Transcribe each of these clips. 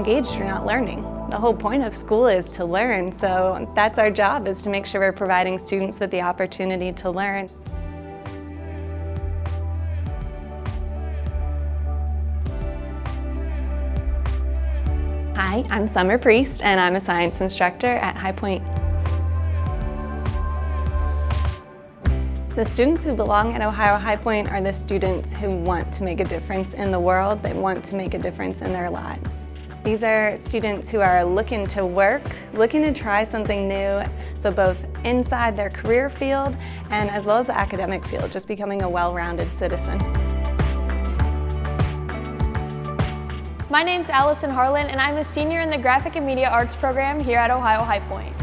engaged, you're not learning. The whole point of school is to learn, so that's our job, is to make sure we're providing students with the opportunity to learn. Hi, I'm Summer Priest, and I'm a science instructor at High Point. The students who belong at Ohio High Point are the students who want to make a difference in the world. They want to make a difference in their lives. These are students who are looking to work, looking to try something new, so both inside their career field and as well as the academic field, just becoming a well-rounded citizen. My name's Allison Harlan, and I'm a senior in the Graphic and Media Arts program here at Ohio High Point.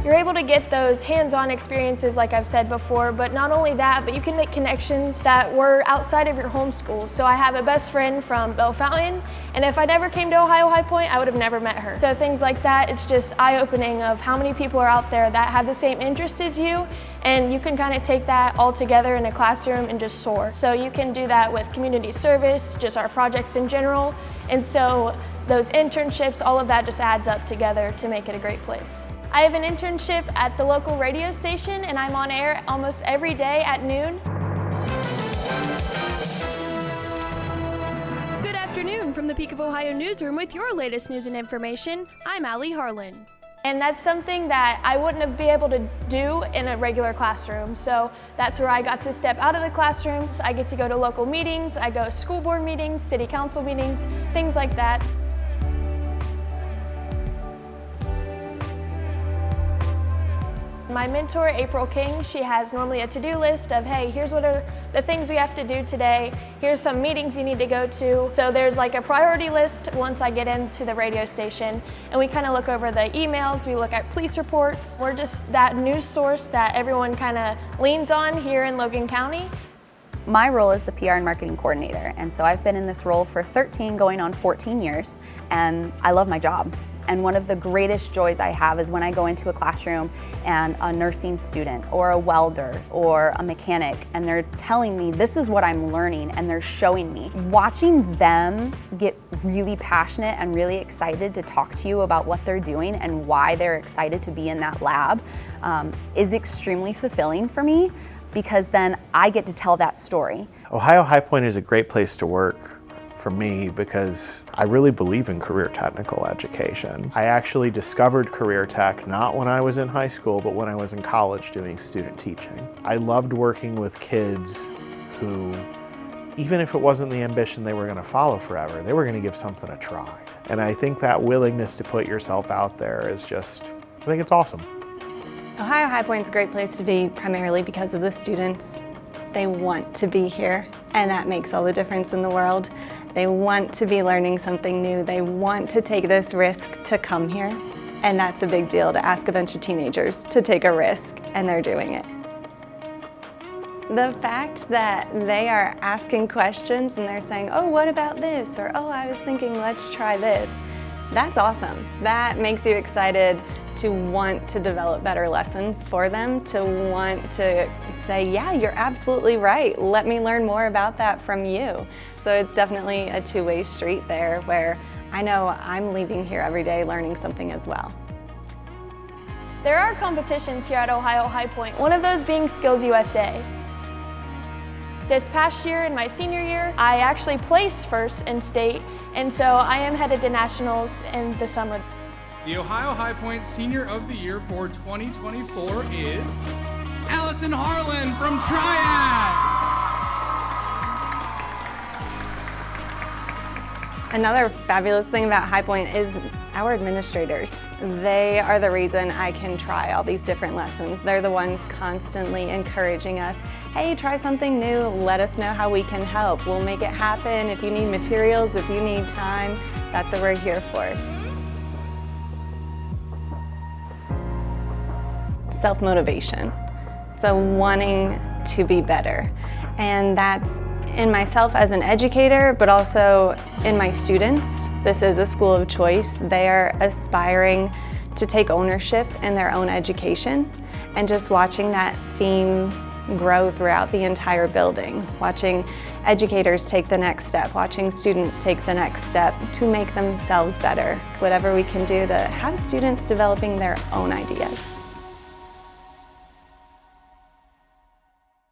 You're able to get those hands-on experiences like I've said before, but not only that, but you can make connections that were outside of your home school. So I have a best friend from Bell Fountain, and if I never came to Ohio High Point, I would have never met her. So things like that, it's just eye-opening of how many people are out there that have the same interests as you, and you can kind of take that all together in a classroom and just soar. So you can do that with community service, just our projects in general, and so those internships, all of that just adds up together to make it a great place. I have an internship at the local radio station, and I'm on air almost every day at noon. Good afternoon from the Peak of Ohio newsroom with your latest news and information. I'm Allison Harlan. And that's something that I wouldn't have been able to do in a regular classroom. So that's where I got to step out of the classroom. I get to go to local meetings, I go to school board meetings, city council meetings, things like that. My mentor, April King, she has normally a to-do list of, hey, here's what are the things we have to do today. Here's some meetings you need to go to. So there's like a priority list once I get into the radio station, and we kind of look over the emails, we look at police reports. We're just that news source that everyone kind of leans on here in Logan County. My role is the PR and marketing coordinator, and so I've been in this role for 13 going on 14 years, and I love my job. And one of the greatest joys I have is when I go into a classroom and a nursing student or a welder or a mechanic, and they're telling me this is what I'm learning, and they're showing me. Watching them get really passionate and really excited to talk to you about what they're doing and why they're excited to be in that lab is extremely fulfilling for me, because then I get to tell that story. Ohio High Point is a great place to work for me because I really believe in career technical education. I actually discovered career tech not when I was in high school, but when I was in college doing student teaching. I loved working with kids who, even if it wasn't the ambition they were going to follow forever, they were going to give something a try. And I think that willingness to put yourself out there is just, I think it's awesome. Ohio High Point's a great place to be primarily because of the students. They want to be here, and that makes all the difference in the world. They want to be learning something new. They want to take this risk to come here, and that's a big deal to ask a bunch of teenagers to take a risk, and they're doing it. The fact that they are asking questions and they're saying, oh, what about this? Or, oh, I was thinking, let's try this. That's awesome. That makes you excited to want to develop better lessons for them, to want to say, yeah, you're absolutely right. Let me learn more about that from you. So it's definitely a two-way street there where I know I'm leaving here every day learning something as well. There are competitions here at Ohio High Point, one of those being Skills USA. This past year, in my senior year, I actually placed first in state, and so I am headed to nationals in the summer. The Ohio High Point Senior of the Year for 2024 is Allison Harlan from Triad. Another fabulous thing about High Point is our administrators. They are the reason I can try all these different lessons. They're the ones constantly encouraging us. Hey, try something new, let us know how we can help. We'll make it happen. If you need materials, if you need time, that's what we're here for. Self-motivation, so wanting to be better, and that's in myself as an educator, but also in my students. This is a school of choice. They are aspiring to take ownership in their own education, and just watching that theme grow throughout the entire building, watching educators take the next step, watching students take the next step to make themselves better. Whatever we can do to have students developing their own ideas.